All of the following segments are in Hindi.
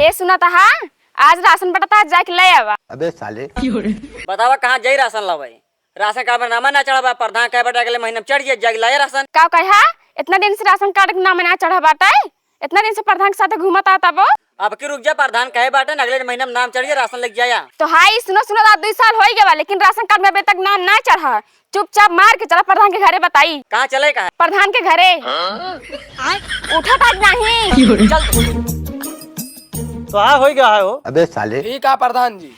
हे सुना था आज राशन बटा जाके ले आवा। अबे साले बतावा कहाँ जाई राशन लावे? राशन कार्ड में नामा ना चढ़ा प्रधान कह बेटा अगले महीने में चढ़ जाए लाए राशन। का कहा इतना दिन से राशन कार्ड के नाम ना चढ़ा बाटे, इतना दिन से प्रधान के साथ घूमता था वो। अब की रुक जा प्रधान कहे बाटे अगले महीने में नाम चढ़ जाए राशन लग जाया। तो हाई सुनो सुनो 2 साल हो गया लेकिन राशन कार्ड में अभी तक नाम ना चढ़ा। चुपचाप मार के चला प्रधान के घरे बताई। कहाँ चले कहा? प्रधान के घरे। उठा था नहीं चल तो हाँ हो गया है वो। अबे साले ठीक है प्रधान जी।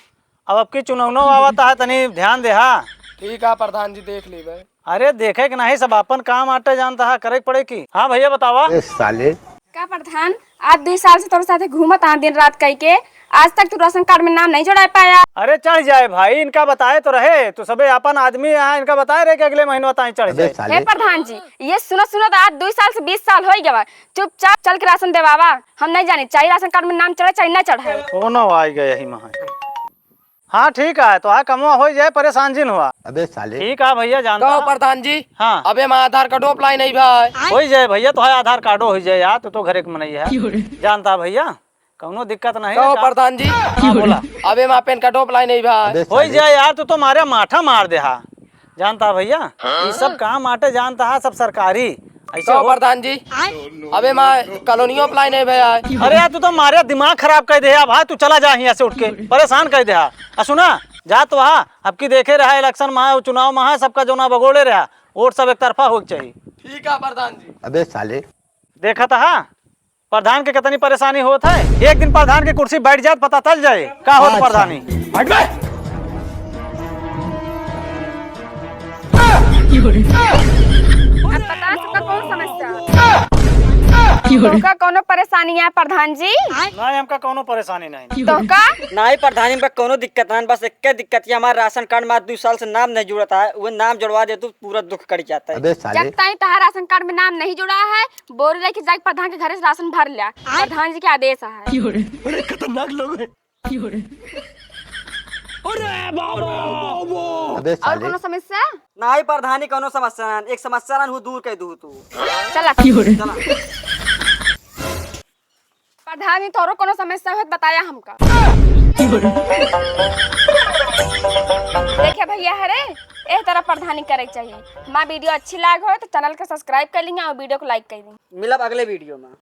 अब की चुनाव आवता है तनी ध्यान दे। हाँ ठीक है प्रधान जी देख लीबे। अरे देखे कि नहीं सब अपन काम आटे जानता है करे पड़े की। हाँ भैया बतावा। अबे साले का प्रधान आज 2 साल से तोरे साथे घूमत आ दिन रात कह के आज तक तू राशन कार्ड में नाम नहीं जोड़ा पाया। अरे चढ़ जाए भाई, इनका बताए तो रहे तो सबे अपन आदमी यहाँ इनका बताए रहे कि अगले महीने बताए चढ़ अबे जाए। हे साले प्रधान जी ये सुनो सुनो तो आज 2 साल से 20 साल हो गया। चुपचाप चल के राशन देवावा। हम नहीं जाने चाहिए राशन कार्ड में नाम चढ़े चाहे ना चढ़े। कोनो आ गए यही महा। हाँ ठीक है तो हाँ कमवा हो जाए परेशान जिन हुआ। अबे साले ठीक है भैया जानता कहो हूँ। प्रधान जी। हाँ अबे मैं आधार कार्ड अप्लाई नहीं भाई। हो जाए भैया तो है आधार कार्डो हो जाए यार तो घरे के मनई है जानता भैया कोनो दिक्कत नहीं। कहो प्रधान जी। हाँ बोला। अबे मैं पैन कार्ड अप्लाई नहीं भाई। अबे हो साले जाए यार तो मारे माठा मार दे। हा जानता भैया ये सब काम आटे जानता है सब सरकारी ऐसे कहो हो। प्रधान जी। अबे मैं कॉलोनी अप्लाई नहीं भाई। अरे यार तू तो मारे दिमाग खराब कर दे यार भाई। तू चला जा यहाँ से उठ के परेशान कर दे। हा सुना जा तो वहाँ अब की देखे रहा इलेक्शन महा चुनाव महा सबका जो ना बगोड़े रहा वोट सब एक तरफा हो चाहिए। ठीक है प्रधान जी। अबे साले देखा था हाँ प्रधान के कितनी परेशानी होता है। एक दिन प्रधान की कुर्सी बैठ जाए पता चल जाए क्या होता प्रधानी। अब बता सबका कौन समस्या तुमका कोनो परेशानी है प्रधान जी? नहीं हमका कोनो परेशानी नहीं। तो का नहीं प्रधान में कोनो दिक्कत नहीं, बस एक दिक्कत है हमारा राशन कार्ड में 2 साल से नाम नहीं जुड़ा है। वो नाम जुड़वा दे तो पूरा दुख कट जाता है। अबे साले जब तक तहां राशन कार्ड में नाम नहीं जुड़ा है बोल रहे कि जाके प्रधान के घरे से राशन भर लिया। प्रधान जी के आदेश है। खतरनाक लोग हैं। अबे और साले कोनो समस्या? नहीं प्रधानी कोनो समस्या नहीं, एक समस्या ना दूर कह दू तू। चला चला प्रधान जी तोरो कोनो समस्या हो बताया हमका। देखिए भैया हरे ए तरह प्रधानी करे चाहिए। हमारा वीडियो अच्छी लाग हो तो चैनल को सब्सक्राइब कर लीजिए और वीडियो को लाइक कर दीजिए। मिलब अगले वीडियो में।